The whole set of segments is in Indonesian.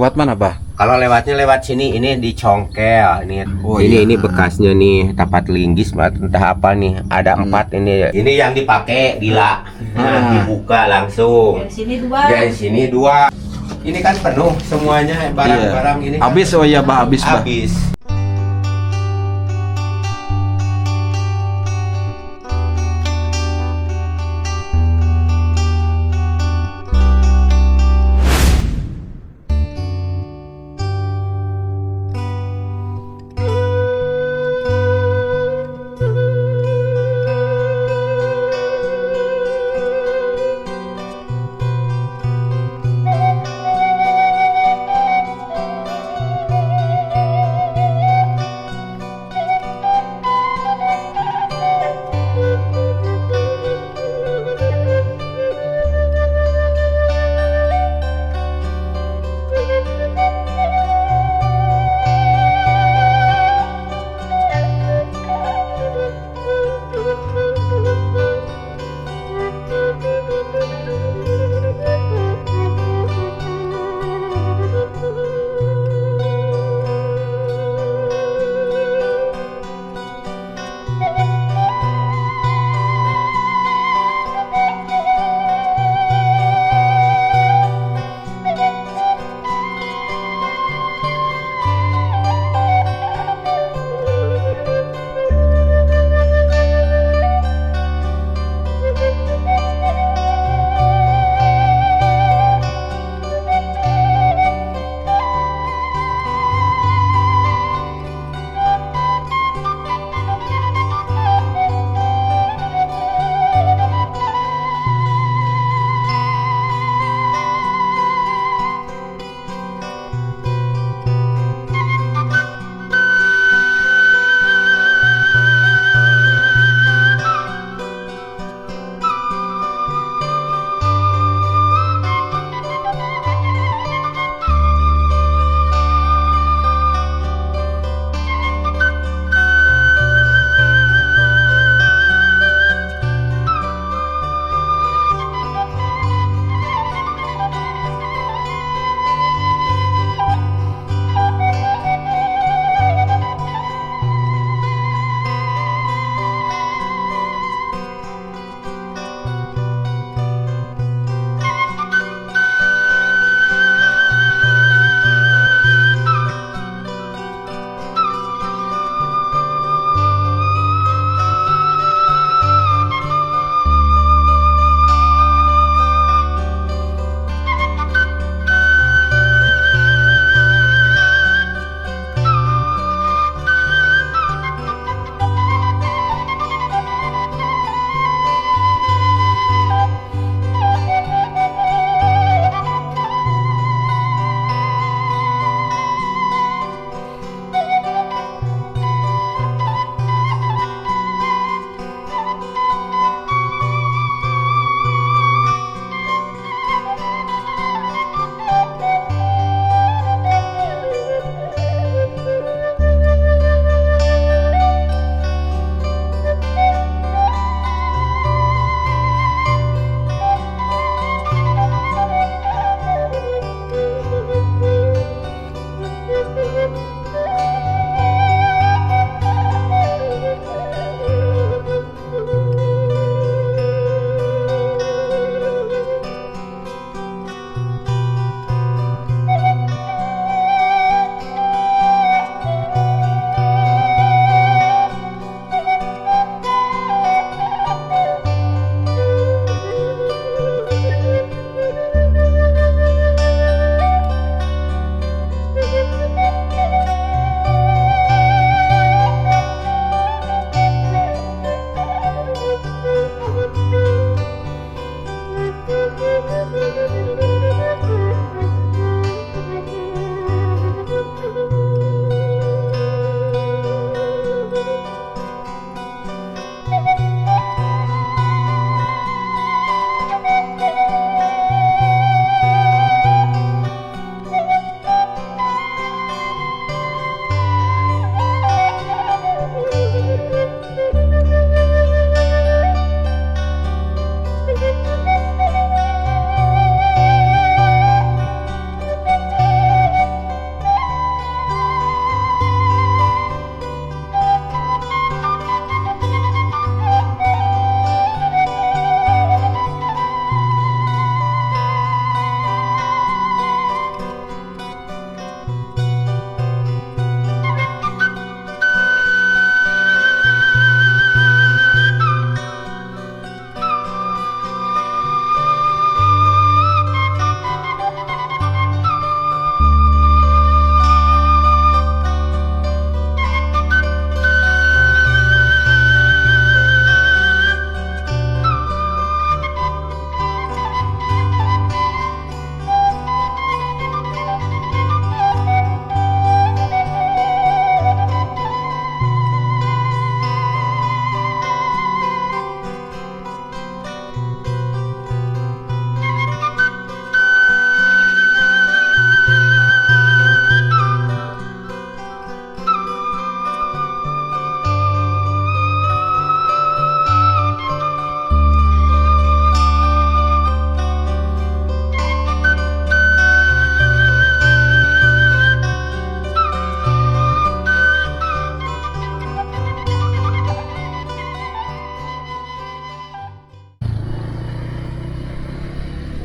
Buat mana, Bah? Kalau lewatnya lewat sini, ini di Congkel. Oh, Ini iya. bekasnya nih, tempat linggis, entah apa nih. Ada 4 ini. Ini yang dipakai Dila. Dibuka langsung. Dari sini 2. Dari sini 2. Ini kan penuh semuanya barang-barang ini. Habis, oh iya, Bah, habis, Bah. Habis.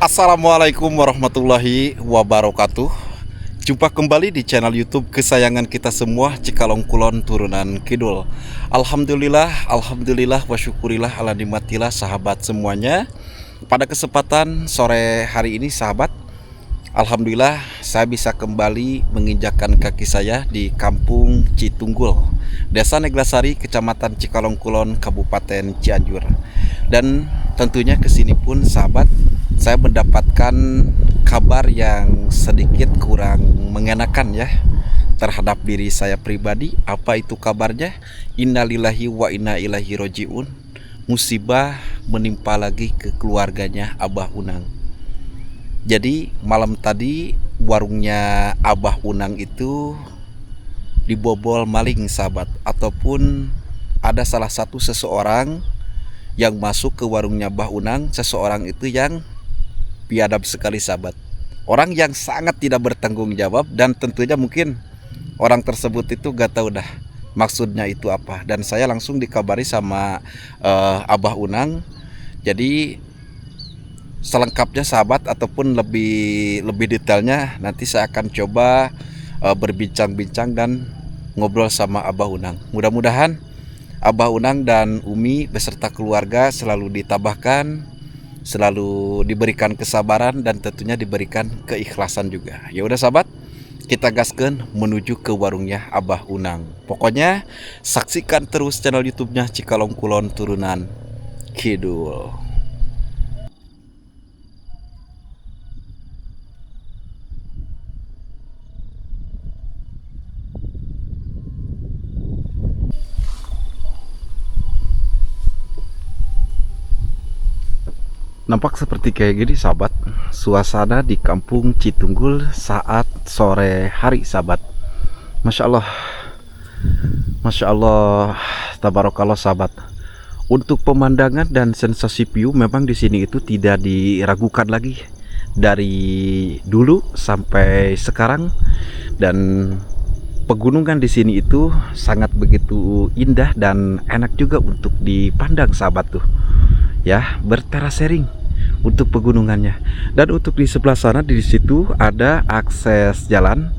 Assalamualaikum warahmatullahi wabarakatuh. Jumpa kembali di channel YouTube kesayangan kita semua, Cikalong Kulon Turunan Kidul. Alhamdulillah wa syukurillah ala nikmatillah sahabat semuanya. Pada kesempatan sore hari ini sahabat, alhamdulillah saya bisa kembali menginjakkan kaki saya di Kampung Citunggul, Desa Neglasari, Kecamatan Cikalong Kulon, Kabupaten Cianjur. Dan tentunya kesini pun sahabat, saya mendapatkan kabar yang sedikit kurang mengenakan ya terhadap diri saya pribadi. Apa itu kabarnya? Innalillahi wa inna ilaihi rojiun. Musibah menimpa lagi ke keluarganya Abah Unang. Jadi malam tadi warungnya Abah Unang itu dibobol maling sahabat, ataupun ada salah satu seseorang yang masuk ke warungnya Abah Unang. Seseorang itu yang biadab sekali sahabat, orang yang sangat tidak bertanggung jawab, dan tentunya mungkin orang tersebut itu gak tahu dah maksudnya itu apa. Dan saya langsung dikabari sama Abah Unang. Jadi selengkapnya sahabat, ataupun lebih detailnya nanti saya akan coba berbincang-bincang dan ngobrol sama Abah Unang. Mudah-mudahan Abah Unang dan Umi beserta keluarga selalu ditabahkan, selalu diberikan kesabaran, dan tentunya diberikan keikhlasan juga. Ya udah sahabat, kita gaskan menuju ke warungnya Abah Unang. Pokoknya saksikan terus channel YouTube-nya Cikalong Kulon Turunan Kidul. Nampak seperti kayak gini sahabat, suasana di Kampung Citunggul saat sore hari sahabat. Masya Allah, tabarakallah sahabat. Untuk pemandangan dan sensasi view memang di sini itu tidak diragukan lagi dari dulu sampai sekarang. Dan pegunungan di sini itu sangat begitu indah dan enak juga untuk dipandang sahabat tuh. Ya, berterasering untuk pegunungannya. Dan untuk di sebelah sana, di situ ada akses jalan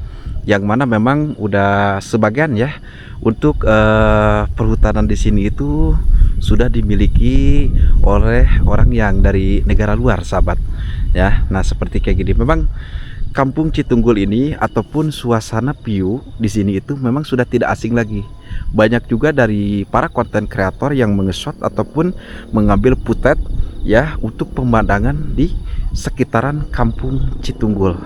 yang mana memang udah sebagian ya untuk perhutanan di sini itu sudah dimiliki oleh orang yang dari negara luar sahabat ya. Nah, seperti kayak gini memang Kampung Citunggul ini ataupun suasana view di sini itu memang sudah tidak asing lagi. Banyak juga dari para konten kreator yang mengeshot ataupun mengambil footage ya untuk pemandangan di sekitaran Kampung Citunggul.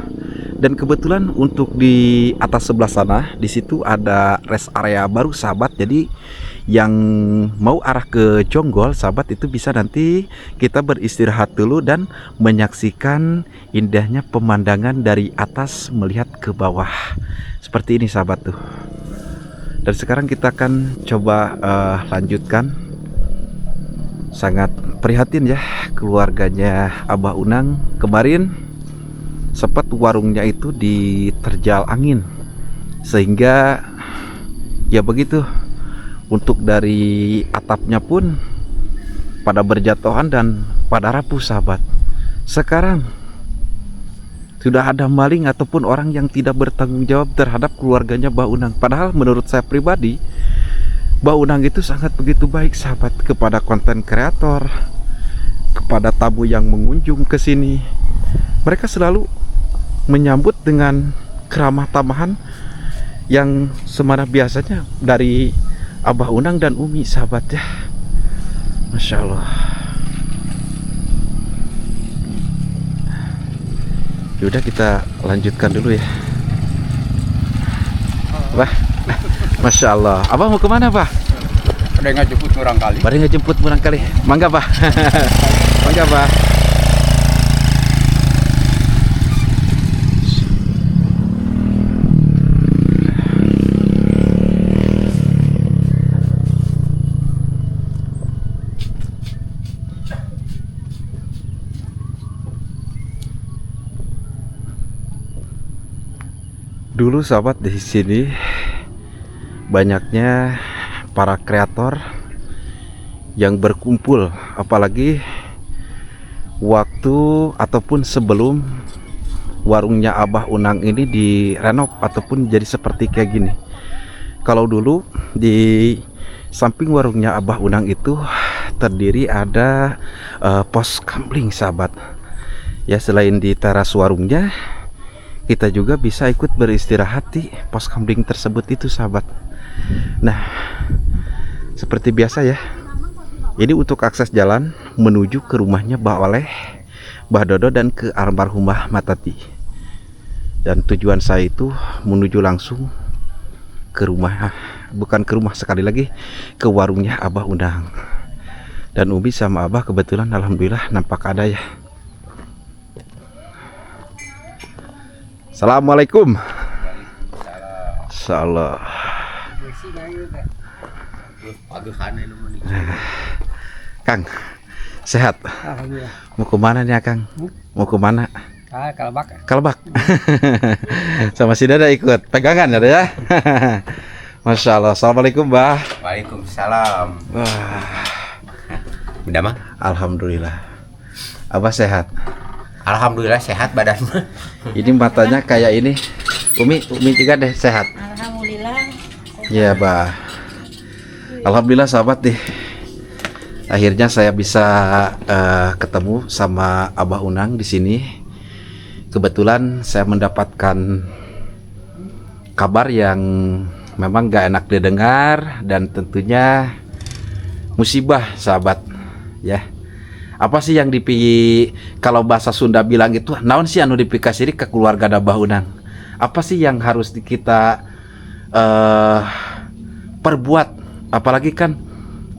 Dan kebetulan untuk di atas sebelah sana di situ ada rest area baru sahabat. Jadi yang mau arah ke Jonggol sahabat itu bisa nanti kita beristirahat dulu dan menyaksikan indahnya pemandangan dari atas melihat ke bawah seperti ini sahabat tuh. Dan sekarang kita akan coba lanjutkan. Sangat prihatin ya keluarganya Abah Unang. Kemarin sempat warungnya itu diterjal angin, sehingga ya begitu, untuk dari atapnya pun pada berjatuhan dan pada rapuh sahabat. Sekarang sudah ada maling ataupun orang yang tidak bertanggung jawab terhadap keluarganya Mbah Unang. Padahal menurut saya pribadi, Mbah Unang itu sangat begitu baik sahabat kepada konten kreator, kepada tamu yang mengunjung ke sini. Mereka selalu menyambut dengan keramah tamahan yang semana biasanya dari Abah Unang dan Umi sahabat ya. Masya Allah. Yaudah kita lanjutkan dulu ya. Bah, Masya Allah. Abah mau kemana Bah? Ada ngejemput murang kali. Baru ngejemput murang kali. Mangga Bah. Mangga Bah. Dulu sahabat di sini banyaknya para kreator yang berkumpul, apalagi waktu ataupun sebelum warungnya Abah Unang ini direnov ataupun jadi seperti kayak gini. Kalau dulu di samping warungnya Abah Unang itu terdiri ada pos kamling sahabat. Ya, selain di teras warungnya, kita juga bisa ikut beristirahat di pos kamling tersebut itu sahabat. Nah, seperti biasa ya, ini untuk akses jalan menuju ke rumahnya Mbah Oleh, Mbah Dodo, dan ke almarhumah Matati. Dan tujuan saya itu menuju langsung ke rumah, bukan ke rumah, sekali lagi ke warungnya Abah Unang. Dan Umi sama Abah kebetulan alhamdulillah nampak ada ya. Assalamualaikum. Salam. Kang, sehat? Alhamdulillah. Mau kemana nih Kang? Mau kemana? Kalbak. Kalbak. Sama si Dada ikut pegangan ada ya. Masya Allah. Assalamualaikum Mbah. Waalaikumsalam. Wah, Udah mah? alhamdulillah. Abah sehat. Alhamdulillah sehat badan mah. Ini matanya kayak ini. Umi juga deh sehat. Alhamdulillah. Ya Bah. Alhamdulillah sahabat deh. Akhirnya saya bisa ketemu sama Abah Unang di sini. Kebetulan saya mendapatkan kabar yang memang gak enak didengar dan tentunya musibah sahabat ya. Apa sih yang kalau bahasa Sunda bilang itu naon sih anu dipikasiri ke keluarga Abah Unang? Apa sih yang harus kita perbuat? Apalagi kan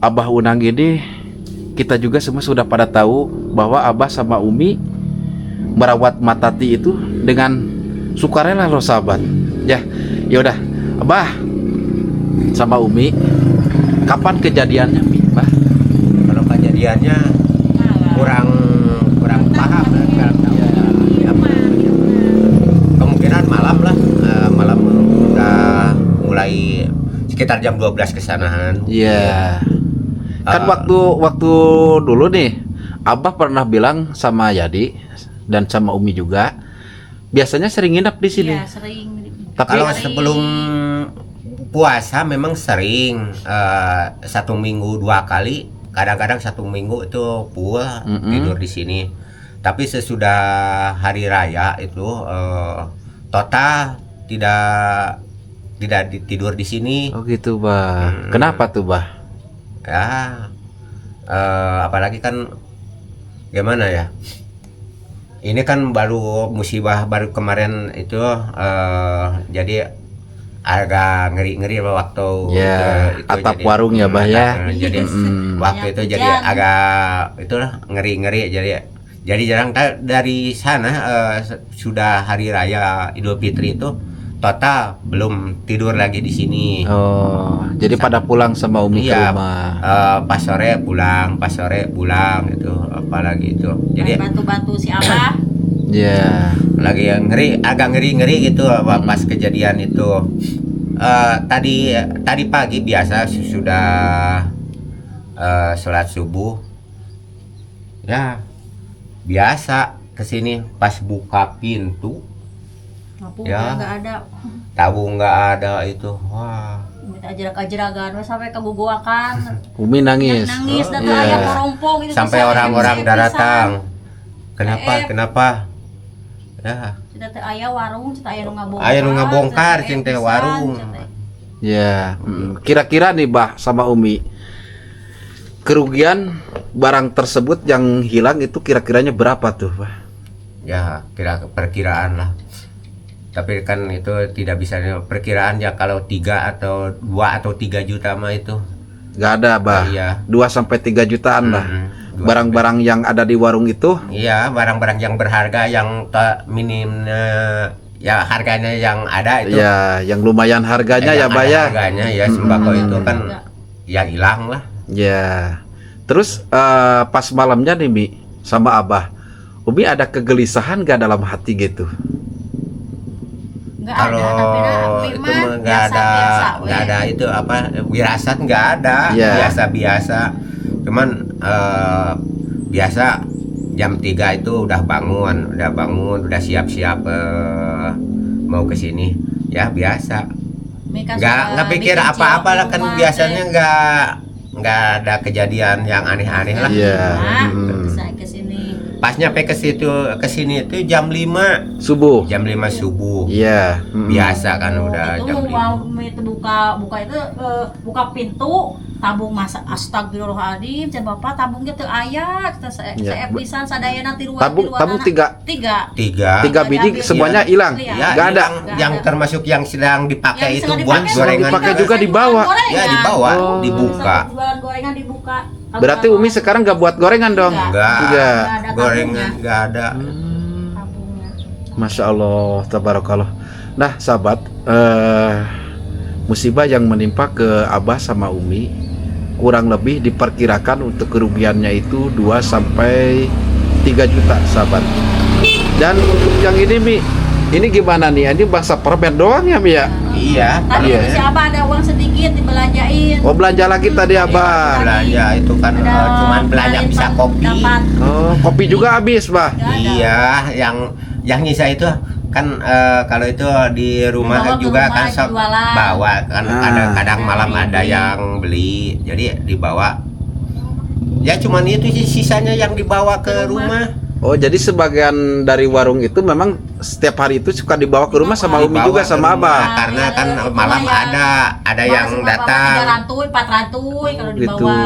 Abah Unang ini kita juga semua sudah pada tahu bahwa Abah sama Umi merawat Matati itu dengan sukarela loh sahabat. Ya udah Abah sama Umi, kapan kejadiannya Mi? Bah? Kalau kejadiannya kurang paham lah. Kemungkinan malam lah. Malam udah mulai sekitar jam 12 kesanahan. Iya. Kan waktu dulu nih Abah pernah bilang sama Yadi dan sama Umi juga, biasanya sering nginep di sini. Iya, sering. Tapi Kalau sebelum puasa memang sering 1 minggu 2 kali, kadang-kadang 1 minggu itu full tidur di sini. Tapi sesudah hari raya itu total tidak tidur di sini. oh gitu Bah. Kenapa tuh Bah? Ya, apalagi kan gimana ya? Ini kan baru musibah baru kemarin itu, jadi agak ngeri-ngeri waktu Ya, atap warung ya Bah ya. Jadi waktu itu jadi agak itulah ngeri-ngeri, jadi jarang dari sana sudah hari raya Idul Fitri itu total belum tidur lagi di sini. Oh, jadi pada pulang sama Umi ke Iya, rumah. pas sore pulang itu, apalagi itu. Jadi bantu-bantu si Abah. Ya. lagi yang agak ngeri gitu pas kejadian itu. Tadi pagi biasa sudah sholat subuh. Ya, biasa kesini pas buka pintu. Lampu Ya. nggak ada. Tahu nggak ada itu. Wah. Minta ajarak-ajaragan sampai keguguakan. Umi nangis. Nangis dan Iya. ayam merompong gitu. Sampai orang-orang datang. Eh. Kenapa? Ya. Cita teh aya warung, cita aya nu ngabongkar. Aya nu ngabongkar, cita cing teh pisan, warung. cita. Ya, kira-kira nih Bah sama Umi, kerugian barang tersebut yang hilang itu kira-kiranya berapa tuh Bah? Ya, perkiraan lah. Tapi kan itu tidak bisa perkiraan ya, kalau 2 atau 3 juta mah itu. Gak ada Bah. Iya. 2 sampai 3 jutaan lah. Barang-barang yang ada di warung itu. Iya, barang-barang yang berharga yang minim ya harganya yang ada itu. Ya, yang lumayan harganya ya yang Bah ada ya. harganya ya, sembako itu kan ya hilang lah. Ya. Terus pas malamnya nih Mi sama Abah, Umi ada kegelisahan gak dalam hati gitu? Nggak ada, tapi Itu mah nggak ada itu apa, wirasat nggak ada, Ya. biasa-biasa. Cuman biasa jam 3 itu udah bangun, udah siap-siap mau ke sini. Ya biasa. Mereka Nggak suka pikir bikin apa-apa lah, cilok di kan rumah, biasanya teh. nggak ada kejadian yang aneh-aneh lah. Iya. Saya ke sini. Pas nyampe ke sini itu jam 5 Subuh. subuh. Iya. Biasa kan udah Itu jam 5. mau itu buka itu buka pintu tabung masa astagfirullahaladzim cek bapak tabungnya teu aya kita Ya. saya pisan sadaya nanti luar Tabung tiga Tiga. biji Iya. semuanya hilang. Iya. Ya, Nggak ada. yang termasuk yang sedang dipakai Yang itu sedang buat dipakai, gorengan. dipakai juga dibawa. Ya dibawa, Oh. dibuka. Jualan gorengan dibuka. Berarti Umi sekarang nggak buat gorengan dong? Enggak, Tidak. ada gorengan enggak ada. tabungnya. Masya Allah, tabarakallah. Nah, sahabat, musibah yang menimpa ke Abah sama Umi kurang lebih diperkirakan untuk kerugiannya itu 2 sampai 3 juta, sahabat. Dan untuk yang ini Mi, ini gimana nih? Ini bangsa permen doang ya Mi ya? Iya. Tadi Iya. si Abah ada uang sedikit dibelanjain. Oh, belanja lagi tadi Abah. Belanja itu kan cuman belanja bisa kopi. Dapat. Oh, kopi juga habis, Bah. Nggak ada. Iya, yang nyisa itu kan kalau itu di rumah Dibawa ke juga rumah, kan sok jualan. bawa kan Ah. kadang-kadang malam ada yang beli, jadi dibawa. Ya cuman itu sih sisanya yang dibawa ke rumah. Oh, jadi sebagian dari warung itu memang setiap hari itu suka dibawa ke rumah sama Umi Dibawa juga ke sama rumah, Abah. karena kan Iya, malam iya. ada yang datang. 300, 400 kalau Gitu. dibawa.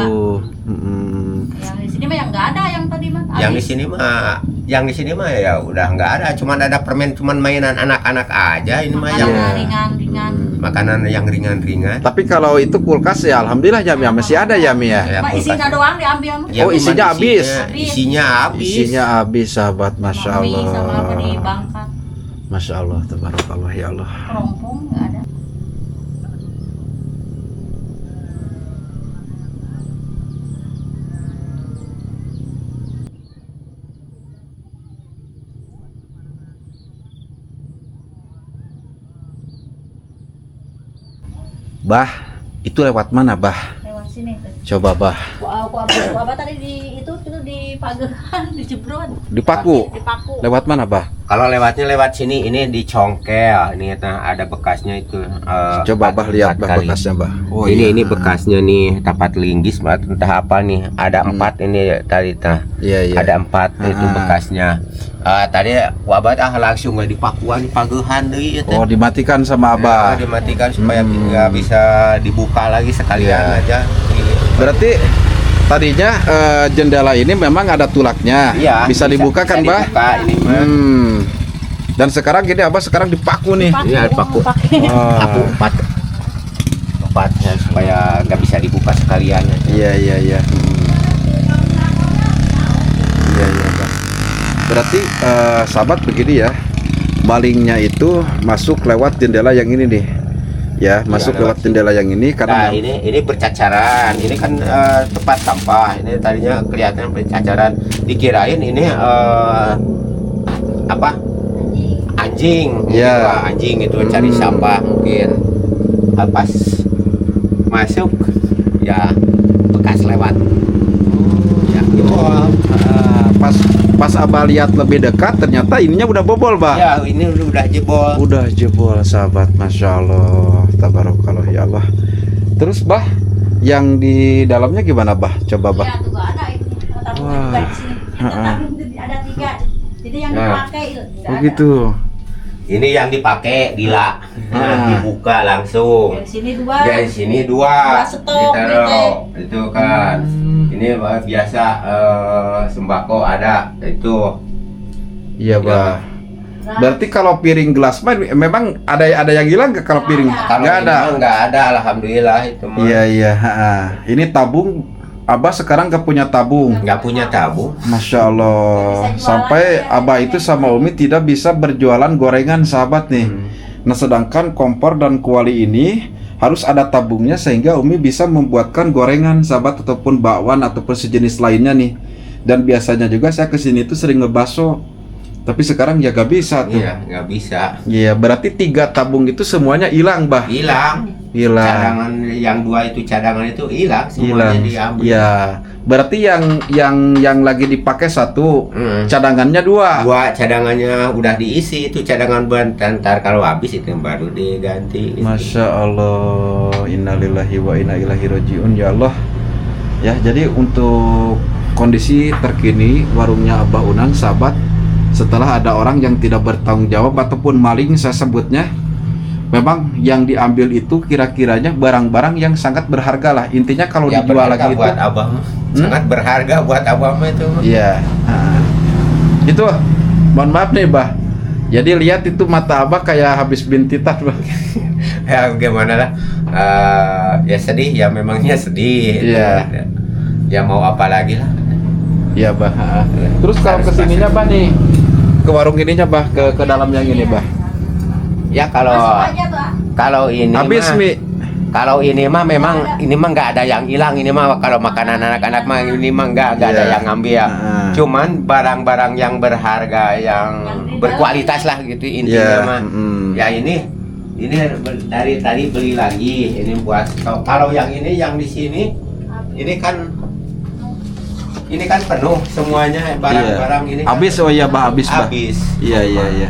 Mm-mm. Yang di sini mah yang nggak ada yang tadi mah. Yang di habis. sini mah ya udah nggak ada, cuman ada permen, cuman mainan anak-anak aja. Ini mah yang Makanan Iya. ringan-ringan. makanan yang ringan-ringan. Tapi kalau itu kulkas ya alhamdulillah ya Mi, masih ada ya Mi ya. Ya, Pak kulkas. isinya doang diambil mah. Ya, Oh, cuman isinya habis. Isinya habis. Isinya habis, sahabat. Masya Sama mie, sama apa Allah. di Bangkat. Masya Allah, tabarakallah ya Allah. Kerompong nggak ada. Bah, itu lewat mana Bah? Lewat sini tuh. Coba Bah. Ku abah tadi di itu di pagehan di Jebrot. Dipaku. Dipaku. Lewat mana Bah? Kalau lewatnya lewat sini, ini di Congkel. Ini ada bekasnya itu. Coba Bah lihat Bah kali. bekasnya Bah. Oh ini bekasnya nih, tapat linggis banget, entah apa nih. Ada 4 ini tadi Iya iya. Ada 4 itu Ah. bekasnya. Tadi wabat langsung nggak dipakuan di pagehan deui itu. Oh, dimatikan sama Abah. Dimatikan supaya nggak bisa dibuka lagi sekalian Iya. aja. Berarti tadinya jendela ini memang ada tulaknya. Iya, Bisa dibuka kan Bah? dibuka ini mah. Dan sekarang gini Abah sekarang dipaku nih. Iya, dipaku. Wah. Aku 4 ya, supaya nggak bisa dibuka sekalian. Iya iya iya. Iya iya Bah. Berarti sahabat begini ya, malingnya itu masuk lewat jendela yang ini nih, ya masuk lewat lewat jendela yang ini karena Nah ini bercacaran, ini kan tempat sampah. Ini tadinya kelihatan bercacaran, dikirain ini apa? Anjing. Iya. Wah, anjing itu cari sampah mungkin. Pas masuk ya bekas lewat. Ya gitu. pas Abah lihat lebih dekat ternyata ininya udah bobol Bah. Ya ini udah jebol. Udah jebol sahabat, masya Allah, tabarakallah ya Allah. Terus Bah, yang di dalamnya gimana Bah? Coba Bah. Ya, tuh nggak ada ini. Tabung Wah. juga di sini. Tabung itu ada 3. Jadi yang Nah. dipakai itu nggak Oh ada. gitu. Ini yang dipakai Dila. Dibuka langsung. Dari sini 2. Dari sini 2 Dua stok, ditaruh. Itu kan. Ini biasa sembako ada itu. Iya Bah. Berarti kalau piring gelas mah memang ada yang hilang nggak kalau piring? Kalau Nggak ini ada. mah nggak ada, alhamdulillah itu mah. Iya iya. Ini tabung. Abah sekarang nggak punya tabung. Nggak punya tabung. Masya Allah. Sampai Abah itu sama Umi tidak bisa berjualan gorengan sahabat nih. Nah sedangkan kompor dan kuali ini harus ada tabungnya sehingga Umi bisa membuatkan gorengan sahabat ataupun bakwan ataupun sejenis lainnya nih. Dan biasanya juga saya kesini tuh sering ngebaso. Tapi sekarang ya gak bisa tuh. Iya, nggak bisa. Iya berarti 3 tabung itu semuanya hilang Bah. Hilang. Hilang. Cadangan yang 2 itu cadangan itu hilang Hilang. semuanya diambil. Ya. Berarti yang lagi dipakai 1, cadangannya 2. 2 cadangannya udah diisi, itu cadangan buat ntar kalau habis itu baru diganti. Masya Allah, innalillahi wa inna ilaihi rajiun. Ya Allah. Ya, jadi untuk kondisi terkini warungnya Abah Unang, sahabat, setelah ada orang yang tidak bertanggung jawab ataupun maling saya sebutnya, memang yang diambil itu kira-kiranya barang-barang yang sangat berharga lah. Intinya kalau Ya, dijual berharga lagi itu buat Abah mah. Sangat berharga buat Abah mah itu. iya. Itu mohon maaf nih, Bah. Jadi lihat itu mata Abah kayak habis bintitan, Bah. Ya gimana lah, ya sedih ya, memangnya sedih. Iya. Ya mau apa lagi lah. Iya, Bah. Terus kalau Harus kesininya, Bah, nih ke warung ininya, Bah, ke dalam yang ini, Bah. Ya Masuk aja tuh. kalau ini Habis mah, Mi. kalau ini mah memang ini mah nggak ada yang hilang. Ini mah kalau makanan anak-anak mah ini mah nggak ada Iya. yang ngambil. Cuman barang-barang yang berharga, yang berkualitas lah gitu intinya Iya, mah. Ya ini dari tadi beli lagi ini buat stok. Kalau yang ini yang di sini ini kan penuh semuanya barang-barang ini. kan Habis, oh iya, Bah, habis, Bah. habis. Iya.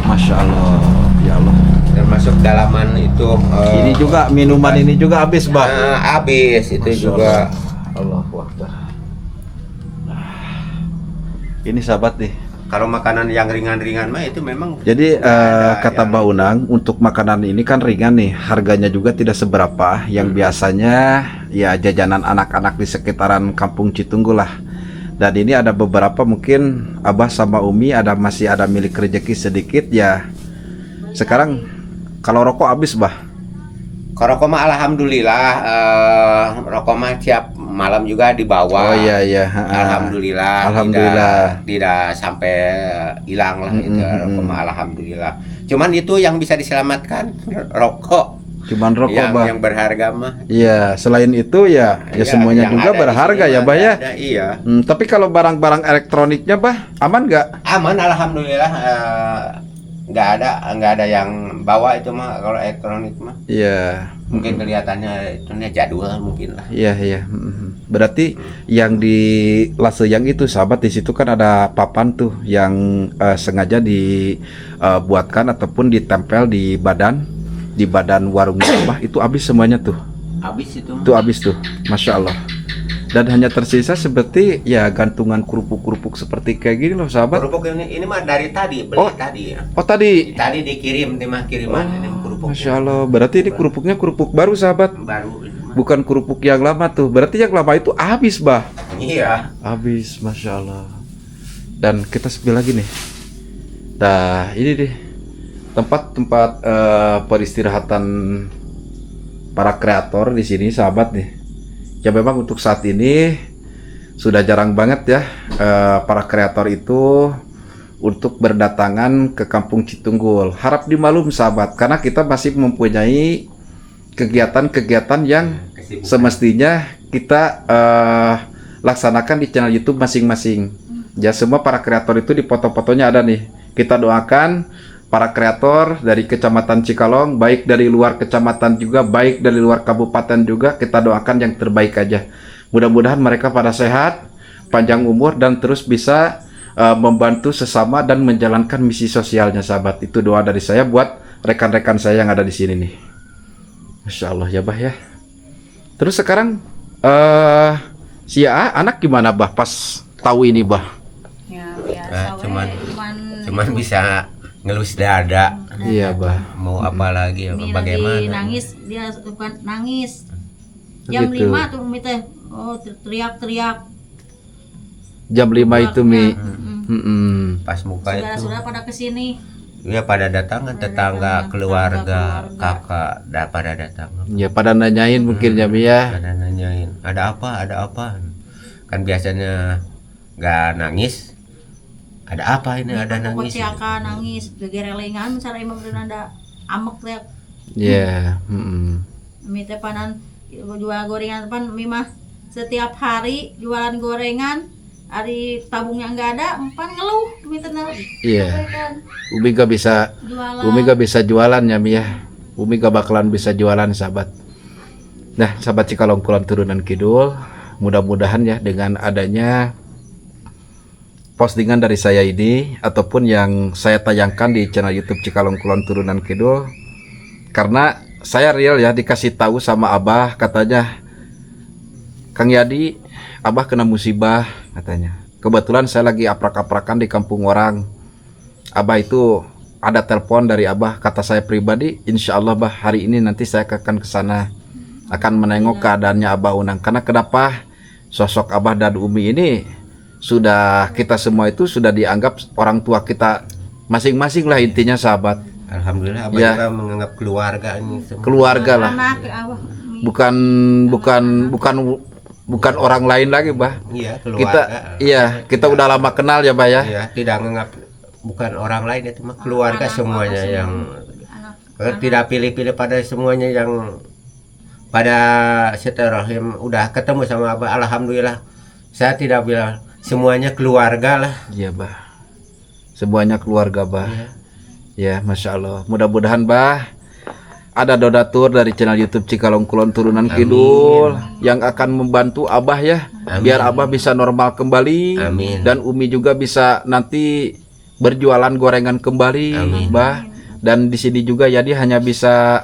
Masya Allah, ya Allah. Termasuk dalaman itu. Ini juga minuman ini juga habis, Bah. Habis itu Masya juga. Allahu Akbar. Ini sahabat nih. Kalau makanan yang ringan-ringan mah itu memang. Jadi kata yang- Mbak Unang, untuk makanan ini kan ringan nih, harganya juga tidak seberapa. Yang biasanya ya jajanan anak-anak di sekitaran Kampung Citunggul lah. Dan ini ada beberapa mungkin Abah sama Umi masih ada milik rezeki sedikit ya. Sekarang kalau rokok habis, Bah. Rokok mah alhamdulillah, rokok mah tiap malam juga dibawa. Oh iya. Alhamdulillah. Alhamdulillah. Tidak sampai hilang lah itu rokok mah alhamdulillah. Cuman itu yang bisa diselamatkan rokok. Cuman rokok, Bah. Yang berharga mah. Iya, selain itu ya Iya, semuanya yang juga ada di berharga sini ya, Bah ya. ada, iya. Tapi kalau barang-barang elektroniknya, Bah, aman nggak? Aman alhamdulillah, nggak ada yang bawa itu mah kalau elektronik mah. Iya. Mungkin kelihatannya itu jadul mungkin lah. Iya. Berarti yang di Laseyang itu, sahabat, di situ kan ada papan tuh yang sengaja dibuatkan ataupun ditempel di badan warungnya, Bah. Itu habis semuanya tuh. Habis itu. Itu habis tuh. Masya Allah. Dan hanya tersisa seperti ya gantungan kerupuk-kerupuk seperti kayak gini loh, sahabat. Kerupuk ini mah dari tadi beli Oh. tadi. Oh, tadi. Tadi dikirim kiriman ini kerupuk. Masya Allah. Berarti ini kerupuknya kerupuk baru, sahabat. Baru ini mah. Bukan kerupuk yang lama tuh. Berarti yang lama itu habis, Bah. Iya. Habis, Masya Allah. Dan kita sepi lagi nih. Nah, ini deh tempat peristirahatan para kreator di sini, sahabat nih. Ya memang untuk saat ini sudah jarang banget ya para kreator itu untuk berdatangan ke Kampung Citunggul. Harap dimaklum, sahabat, karena kita masih mempunyai kegiatan-kegiatan yang Kesibukan. semestinya kita laksanakan di channel YouTube masing-masing. Ya, semua para kreator itu di foto-fotonya ada nih. Kita doakan para kreator dari Kecamatan Cikalong, baik dari luar kecamatan juga, baik dari luar kabupaten juga, kita doakan yang terbaik aja. Mudah-mudahan mereka pada sehat, panjang umur, dan terus bisa membantu sesama dan menjalankan misi sosialnya, sahabat. Itu doa dari saya buat rekan-rekan saya yang ada di sini nih. Masya Allah ya, Bah ya. Terus sekarang si Aa anak gimana, Bah, pas tahu ini, Bah? Ya biasa Cuman bisa ngelus dada. Iya, Bah. Mau apa lagi? Ini Bagaimana? lagi nangis, dia bukan nangis. Jam Gitu. 5 tuh Umi teh. Oh, teriak-teriak. Jam 5 itu, Mi. Pas muka itu. Saudara-saudara pada kesini. Ya pada datang tetangga, keluarga, kakak, pada datang. Ya pada nanyain mungkin ya, Mi ya. Pada nanyain, ada apa? Kan biasanya nggak nangis. Ada apa ini? Ada nangis. Kociakan nangis, gegerelengan cara imam ada amek teh. Iya. Mi teh panan jual gorengan pan mi mah setiap hari jualan gorengan. Hari tabungnya nggak ada, empan ngeluh mi teh. Iya. Umi gak bisa Jualan. Umi gak bisa jualan ya, Mi ya. Umi gak bakalan bisa jualan sahabat. Nah sahabat Cikalong Kulon Turunan Kidul, mudah-mudahan ya dengan adanya postingan dari saya ini ataupun yang saya tayangkan di channel YouTube Cikalong Kulon Turunan Kidul, karena saya real ya dikasih tahu sama Abah, katanya Kang Yadi, Abah kena musibah katanya. Kebetulan saya lagi aprak-aprakan di kampung orang. Abah itu ada telepon dari Abah, kata saya pribadi, insya Allah Bah hari ini nanti saya akan ke sana, akan menengok keadaannya Abah Unang. Karena kenapa sosok Abah dan Umi ini sudah kita semua itu sudah dianggap orang tua kita masing-masing lah intinya sahabat. Alhamdulillah Abah Ya. juga menganggap keluarga ini semua. Keluarga lah, Anak Abah. bukan orang lain lagi Bah. Iya, Kita keluarga. kita udah lama kenal ya Bah ya. Iya, tidak menganggap bukan orang lain, itu mah keluarga semuanya yang tidak pilih-pilih, pada semuanya yang pada silaturahim udah ketemu sama Abah. Alhamdulillah, saya tidak bilang semuanya keluarga lah. Iya Bah, semuanya keluarga Bah. Iya. Ya Masya Allah, mudah-mudahan Bah ada donatur dari channel YouTube Cikalong Kulon Turunan Kidul yang akan membantu Abah ya, biar Abah bisa normal kembali. Amin. Dan Umi juga bisa nanti berjualan gorengan kembali Bah. Dan di sini juga jadi hanya bisa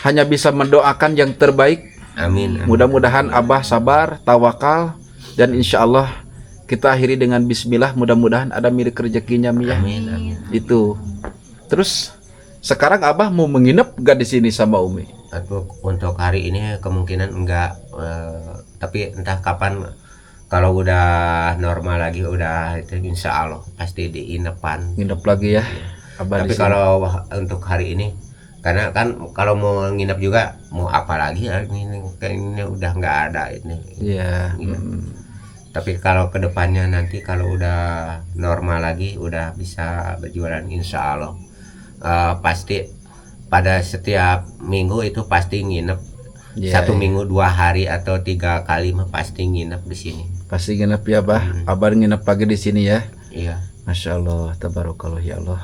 hanya bisa mendoakan yang terbaik. Amin. Mudah-mudahan Abah sabar, tawakal, dan insya Allah kita akhiri dengan bismillah. Mudah-mudahan ada milik rezekinya Mia. Amin. Amin. Itu. Terus sekarang Abah mau menginap gak di sini sama Umi? Untuk hari ini kemungkinan enggak, tapi entah kapan kalau udah normal lagi, udah itu insya Allah pasti diinepan. Nginep lagi ya Abah Tapi di sini. kalau untuk hari ini, karena kan kalau mau nginep juga mau apa lagi ya, ini udah nggak ada ini. Iya. Iya. Tapi kalau kedepannya nanti kalau udah normal lagi, udah bisa berjualan insya Allah, pasti pada setiap minggu itu pasti nginep. Iya, 1 iya. minggu 2 hari atau 3 kali mah pasti nginep di sini. Pasti nginep ya Bah. Abah nginep pagi di sini ya. Iya. Masya Allah, tabarakallah ya Allah.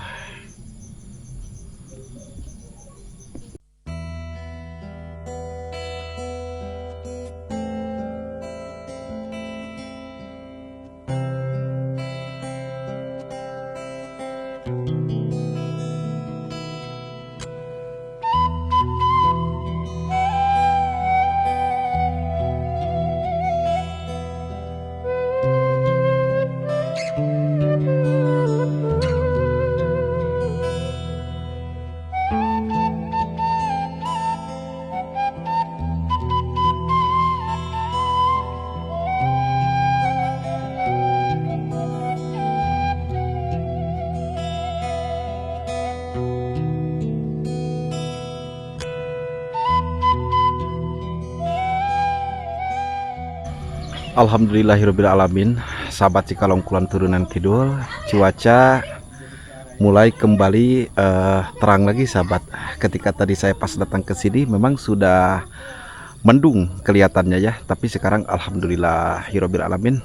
Alhamdulillahirrabbilalamin. Sahabat Cikalong Kulon Turunan Kidul, cuaca mulai kembali terang lagi sahabat. Ketika tadi saya pas datang ke sini memang sudah mendung kelihatannya ya, tapi sekarang alhamdulillahirrabbilalamin.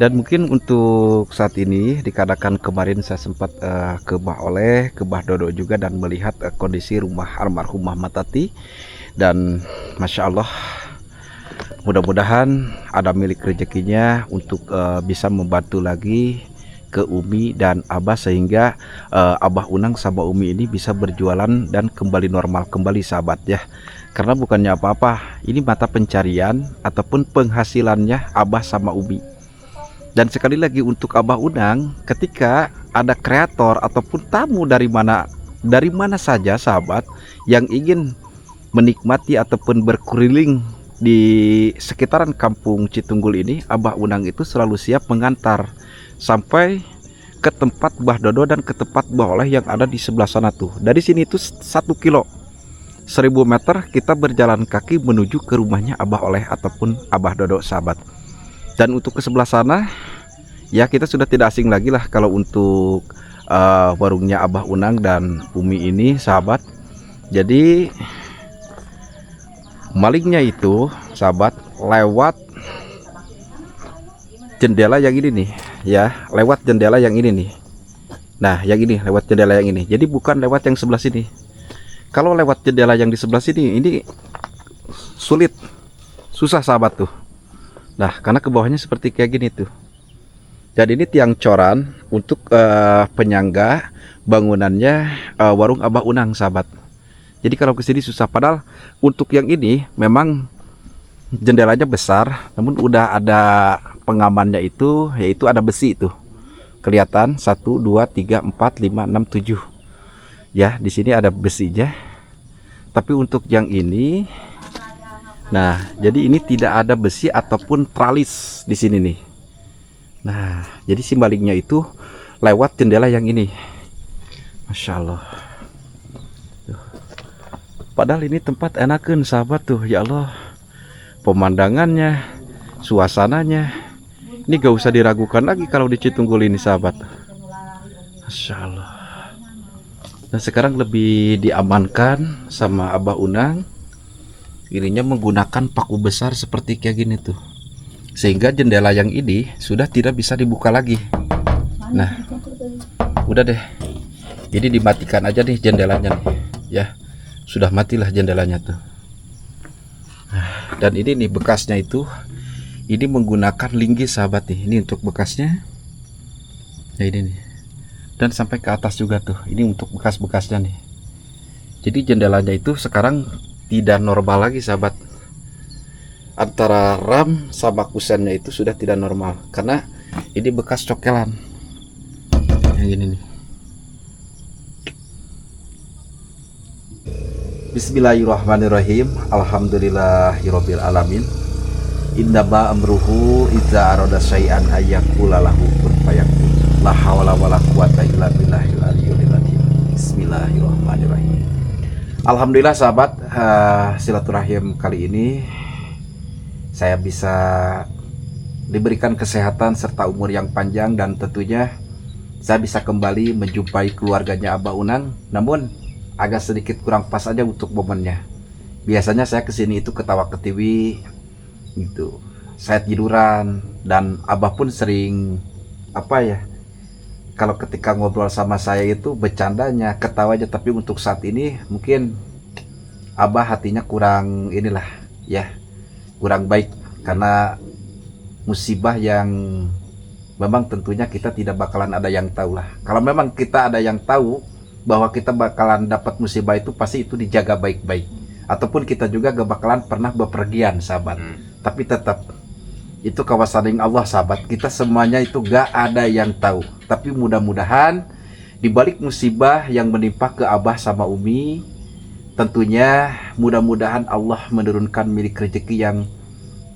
Dan mungkin untuk saat ini dikarenakan kemarin saya sempat ke Bah Oleh, ke Bah Dodo juga, dan melihat kondisi rumah almarhumah Matati. Dan Masya Allah, mudah-mudahan ada milik rezekinya untuk bisa membantu lagi ke Umi dan Abah, sehingga Abah Unang sama Umi ini bisa berjualan dan kembali normal kembali sahabat ya. Karena bukannya apa-apa, ini mata pencarian ataupun penghasilannya Abah sama Umi. Dan sekali lagi untuk Abah Unang, ketika ada kreator ataupun tamu dari mana saja sahabat yang ingin menikmati ataupun berkeliling di sekitaran kampung Citunggul ini, Abah Unang itu selalu siap mengantar sampai ke tempat Bah Dodo dan ke tempat Bah Oleh yang ada di sebelah sana tuh. Dari sini itu 1 kilo, 1000 meter kita berjalan kaki menuju ke rumahnya Abah Oleh ataupun Abah Dodo sahabat. Dan untuk ke sebelah sana ya kita sudah tidak asing lagi lah kalau untuk warungnya Abah Unang dan Umi ini sahabat. Jadi malingnya itu sahabat lewat jendela yang ini nih ya, lewat jendela yang ini nih. Nah yang ini lewat jendela yang ini, jadi bukan lewat yang sebelah sini. Kalau lewat jendela yang di sebelah sini ini sulit, susah sahabat tuh. Nah, karena ke bawahnya seperti kayak gini tuh. Jadi ini tiang coran untuk penyangga bangunannya warung Abah Unang sahabat. Jadi kalau ke sini susah, padahal untuk yang ini memang jendelanya besar, namun udah ada pengamannya itu, yaitu ada besi itu. Kelihatan 1 2 3 4 5 6 7. Ya, di sini ada besinya. Tapi untuk yang ini, nah, jadi ini tidak ada besi ataupun tralis di sini nih. Nah, jadi simbaliknya itu lewat jendela yang ini. Masya Allah. Tuh. Padahal ini tempat enakan sahabat tuh, ya Allah. Pemandangannya, suasananya, ini gak usah diragukan lagi kalau di Citunggul ini sahabat. Masya Allah. Dan sekarang lebih diamankan sama Abah Unang. Ininya menggunakan paku besar seperti kayak gini tuh, sehingga jendela yang ini sudah tidak bisa dibuka lagi. Nah, udah deh, jadi dimatikan aja nih jendelanya nih, ya sudah matilah jendelanya tuh. Nah, dan ini nih bekasnya itu, ini menggunakan linggis sahabat nih, ini untuk bekasnya. Nah ini nih, dan sampai ke atas juga tuh, ini untuk bekas-bekasnya nih. Jadi jendelanya itu sekarang tidak normal lagi sahabat. Antara ram sama kusennya itu sudah tidak normal, karena ini bekas cokelan yang gini nih. Bismillahirrahmanirrahim. Alhamdulillahirabbil alamin. Innama amruhu idza arada syai'an ayyaqula lahu kun fayakun. La haula wala quwata illa billahil aliyyil azim. Bismillahirrahmanirrahim. Alhamdulillah sahabat, silaturahim kali ini saya bisa diberikan kesehatan serta umur yang panjang, dan tentunya saya bisa kembali menjumpai keluarganya Abah Unang. Namun agak sedikit kurang pas aja untuk momennya. Biasanya saya kesini itu ketawa ketiwi gitu, saya tiduran, dan Abah pun sering kalau ketika ngobrol sama saya itu bercandanya, ketawanya. Tapi untuk saat ini mungkin Abah hatinya kurang kurang baik, karena musibah yang memang tentunya kita tidak bakalan ada yang tahu lah. Kalau memang kita ada yang tahu bahwa kita bakalan dapat musibah itu, pasti itu dijaga baik-baik, ataupun kita juga gak bakalan pernah bepergian sahabat. Tapi tetap itu kawasan Allah sahabat, kita semuanya itu gak ada yang tahu. Tapi mudah-mudahan di balik musibah yang menimpa ke Abah sama Umi, tentunya mudah-mudahan Allah menurunkan milik rezeki yang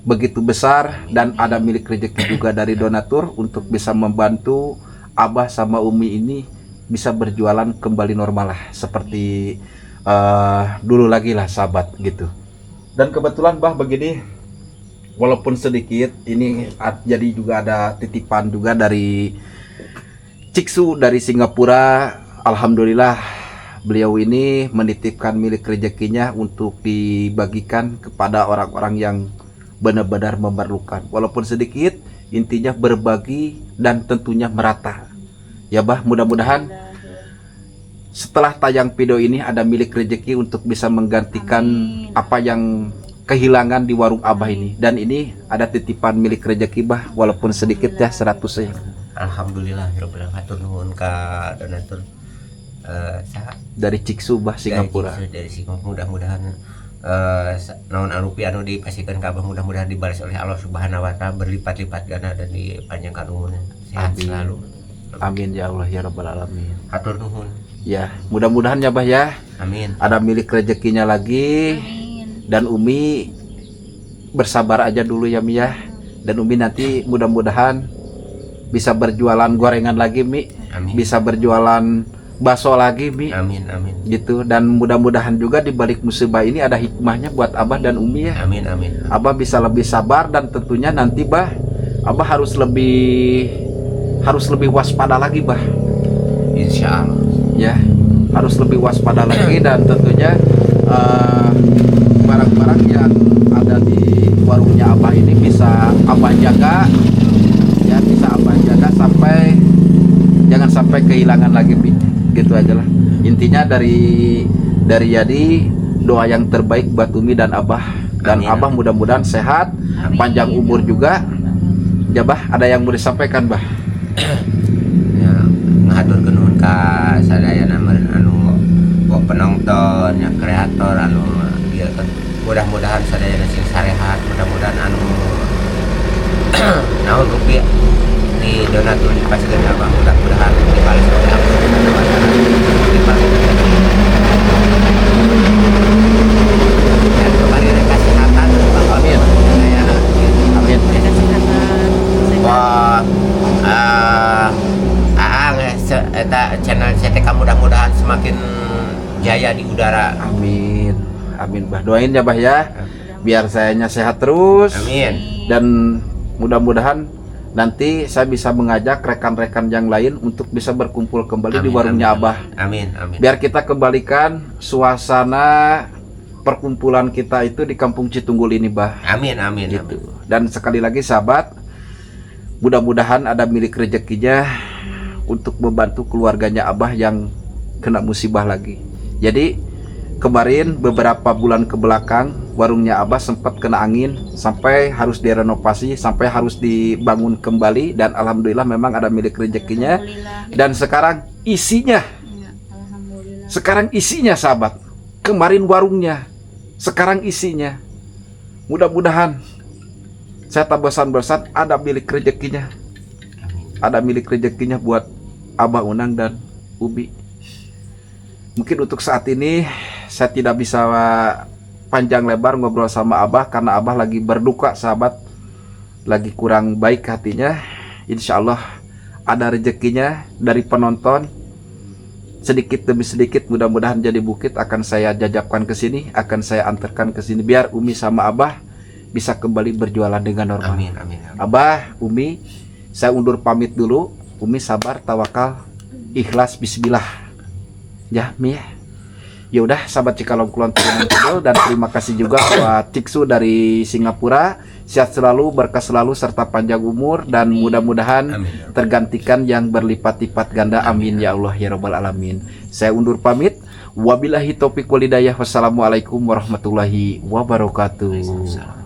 begitu besar, dan ada milik rezeki juga dari donatur untuk bisa membantu Abah sama Umi ini bisa berjualan kembali normal lah, seperti dulu lagi lah sahabat gitu. Dan kebetulan Bah begini, walaupun sedikit ini, jadi juga ada titipan juga dari Ciksu dari Singapura. Alhamdulillah beliau ini menitipkan milik rezekinya untuk dibagikan kepada orang-orang yang benar-benar memerlukan. Walaupun sedikit, intinya berbagi dan tentunya merata. Ya Bah, mudah-mudahan setelah tayang video ini ada milik rezeki untuk bisa menggantikan apa yang kehilangan di warung Abah ini. Dan ini ada titipan milik rezeki Bah, walaupun sedikit ya, 100 ya. Alhamdulillah, hatur nuhun ka donatur dari Ciksu Bah, Singapura. Dari Singapura. Mudah-mudahan naon arupi anu dipasihkan ka Abah, mudah-mudahan dibalas oleh Allah Subhanahu wa taala berlipat-lipat ganda dan dipanjangkan umurnya. Sehat selalu. Amin ya Allah ya rabbal alamin. Hatur nuhun. Ya, mudah-mudahan ya Bah ya. Amin. Ada milik rezekinya lagi. Amin. Dan Umi bersabar aja dulu ya Mi ya. Dan Umi nanti mudah-mudahan bisa berjualan gorengan lagi Mi. Amin. Bisa berjualan bakso lagi Mi. Amin, amin. Gitu. Dan mudah-mudahan juga di balik musibah ini ada hikmahnya buat Abah dan Umi ya. Amin, amin. Abah bisa lebih sabar, dan tentunya nanti Bah, Abah harus lebih waspada lagi Bah. Insya Allah. Ya, harus lebih waspada lagi, dan tentunya barang-barang yang ada di warungnya Abah ini bisa Abah jaga, ya bisa Abah jaga sampai jangan sampai kehilangan lagi, gitu aja lah. Intinya dari Yadi, doa yang terbaik buat Umi dan Abah, dan Amin. Abah mudah-mudahan sehat, panjang umur juga. Ya Bah, ada yang mau disampaikan Bah? Ya, ngatur nuhun ka sadayana meureun anu penonton ya, kreator anu ieu kan. Mudah-mudahan sadayana sing sarehat, mudah-mudahan anu naon rupiah di donatur dipasikeun Abah, mudah-mudahan dibales oleh Allah Subhanahu wa taala. Ya, kembali kesehatan Bapak. Amin. Ya, Amin. wah eta channel CTK mudah-mudahan semakin jaya di udara. Amin. Amin Bah. Doain ya Bah ya. Biar sayanya sehat terus. Amin. Dan mudah-mudahan nanti saya bisa mengajak rekan-rekan yang lain untuk bisa berkumpul kembali di Amin, warungnya amin, Abah. Amin, amin. Biar kita kembalikan suasana perkumpulan kita itu di Kampung Citunggul ini Bah. Amin, amin, Gitu. amin. Dan sekali lagi sahabat, mudah-mudahan ada milik rezekinya untuk membantu keluarganya Abah yang kena musibah lagi. Jadi kemarin beberapa bulan ke belakang warungnya Abah sempat kena angin sampai harus direnovasi, sampai harus dibangun kembali, dan alhamdulillah memang ada milik rezekinya. Dan sekarang isinya, Alhamdulillah. sekarang isinya sahabat, kemarin warungnya, sekarang isinya. Mudah-mudahan saya tak bosan-bosan ada milik rezekinya, ada milik rezekinya buat Abah Unang dan Ubi. Mungkin untuk saat ini saya tidak bisa panjang lebar ngobrol sama Abah karena Abah lagi berduka sahabat, lagi kurang baik hatinya. Insya Allah ada rezekinya dari penonton, sedikit demi sedikit mudah-mudahan jadi bukit akan saya jajapkan ke sini, akan saya antarkan ke sini biar Umi sama Abah bisa kembali berjualan dengan normal. Amin, amin, amin. Abah, Umi, saya undur pamit dulu. Umi sabar, tawakal, ikhlas, bismillah. Ya, Mi ya. Ya udah, sahabat Cikalong Kulon Turunan Kidul, dan terima kasih juga buat Ciksu dari Singapura. Sehat selalu, berkah selalu, serta panjang umur, dan mudah-mudahan Amin. tergantikan yang berlipat-lipat ganda. Amin ya Allah ya Rabbal Alamin. Saya undur pamit. Wabillahi taufiq wal hidayah. Wassalamualaikum warahmatullahi wabarakatuh.